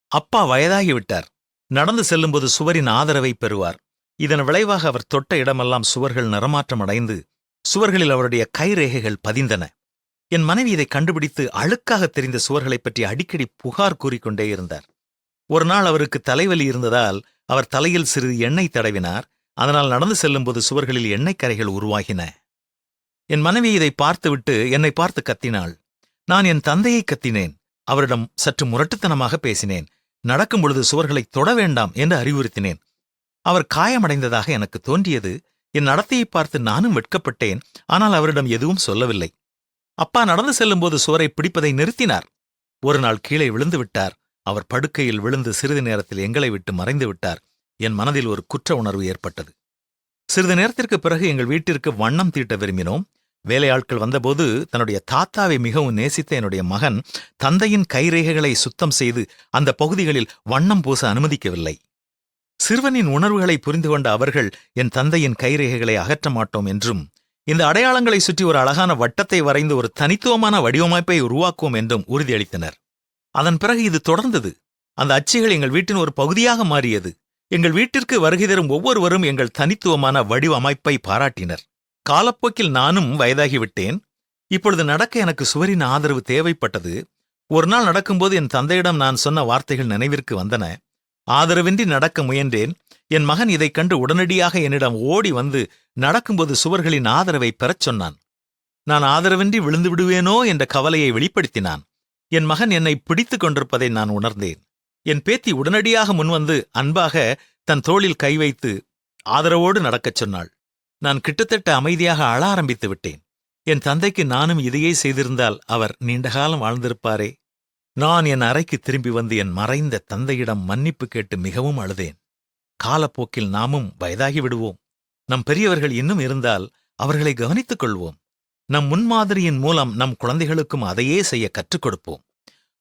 அப்பா வயதாகிவிட்டார். நடந்து செல்லும்போது சுவரின் ஆதரவை பெறுவார். இதன் விளைவாக அவர் தொட்ட இடமெல்லாம் சுவர்கள் நிறமாற்றம் அடைந்து சுவர்களில் அவருடைய கைரேகைகள் பதிந்தன. என் மனைவி இதை கண்டுபிடித்து அழுக்காக தெரிந்த சுவர்களைப் பற்றி அடிக்கடி புகார் கூறிக்கொண்டே இருந்தார். ஒரு நாள் அவருக்கு தலைவலி இருந்ததால் அவர் தலையில் சிறிது எண்ணெய் தடவினார். அதனால் நடந்து செல்லும்போது சுவர்களில் எண்ணெய் கரைகள் உருவாகின. என் மனைவி இதை பார்த்துவிட்டு என்னை பார்த்து கத்தினாள். நான் என் தந்தையை கத்தினேன். அவரிடம் சற்று முரட்டுத்தனமாக பேசினேன். நடக்கும் பொழுது சுவர்களை தொட வேண்டாம் என்று அறிவுறுத்தினேன். அவர் காயமடைந்ததாக எனக்கு தோன்றியது. என் நடத்தையை பார்த்து நானும் வெட்கப்பட்டேன். ஆனால் அவரிடம் எதுவும் சொல்லவில்லை. அப்பா நடந்து செல்லும்போது சுவரை பிடிப்பதை நிறுத்தினார். ஒரு நாள் கீழே விழுந்து விட்டார். அவர் படுக்கையில் விழுந்து சிறிது நேரத்தில் எங்களை விட்டு மறைந்து விட்டார். என் மனதில் ஒரு குற்ற உணர்வு ஏற்பட்டது. சிறிது நேரத்திற்கு பிறகு எங்கள் வீட்டிற்கு வண்ணம் தீட்ட விரும்பினோம். வேலையாட்கள் வந்தபோது தன்னுடைய தாத்தாவை மிகவும் நேசித்த என்னுடைய மகன் தந்தையின் கைரேகைகளை சுத்தம் செய்து அந்த பகுதிகளில் வண்ணம் பூச அனுமதிக்கவில்லை. சிறுவனின் உணர்வுகளை புரிந்து கொண்ட அவர்கள் என் தந்தையின் கைரேகைகளை அகற்ற மாட்டோம் என்றும், இந்த அடையாளங்களை சுற்றி ஒரு அழகான வட்டத்தை வரைந்து ஒரு தனித்துவமான வடிவமைப்பை உருவாக்குவோம் என்றும் உறுதியளித்தனர். அதன் பிறகு இது தொடர்ந்தது. அந்த அச்சுகள் எங்கள் வீட்டின் ஒரு பகுதியாக மாறியது. எங்கள் வீட்டிற்கு வருகை தரும் ஒவ்வொருவரும் எங்கள் தனித்துவமான வடிவமைப்பை பாராட்டினர். காலப்போக்கில் நானும் வயதாகிவிட்டேன். இப்பொழுது நடக்க எனக்கு சுவரின் ஆதரவு தேவைப்பட்டது. ஒரு நாள் நடக்கும்போது என் தந்தையிடம் நான் சொன்ன வார்த்தைகள் நினைவிற்கு வந்தன. ஆதரவின்றி நடக்க முயன்றேன். என் மகன் இதைக் கண்டு உடனடியாக என்னிடம் ஓடி வந்து நடக்கும்போது சுவர்களின் ஆதரவை பெறச் சொன்னான். நான் ஆதரவின்றி விழுந்து விடுவேனோ என்ற கவலையை வெளிப்படுத்தினான். என் மகன் என்னை பிடித்துக் கொண்டிருப்பதை நான் உணர்ந்தேன். என் பேத்தி உடனடியாக முன்வந்து அன்பாக தன் தோளில் கை வைத்து ஆதரவோடு நடக்கச் சொன்னாள். நான் கிட்டத்தட்ட அமைதியாக அழ ஆரம்பித்து விட்டேன். என் தந்தைக்கு நானும் இதையே செய்திருந்தால் அவர் நீண்டகாலம் வாழ்ந்திருப்பாரே. நான் என் அறைக்கு திரும்பி வந்து என் மறைந்த தந்தையிடம் மன்னிப்பு கேட்டு மிகவும் அழுதேன். காலப்போக்கில் நாமும் வயதாகி விடுவோம். நம் பெரியவர்கள் இன்னும் இருந்தால் அவர்களை கவனித்துக் கொள்வோம். நம் முன்மாதிரியின் மூலம் நம் குழந்தைகளுக்கும் அதையே செய்ய கற்றுக் கொடுப்போம்.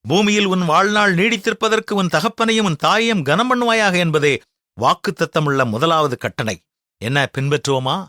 பூமியில் உன் வாழ்நாள் நீடித்திருப்பதற்கு உன் தகப்பனையும் உன் தாயையும் கனம் பண்ணுவாயாக என்பதே வாக்குத்தத்தமுள்ள முதலாவது கட்டளை. என்ன, பின்பற்றுவோமா?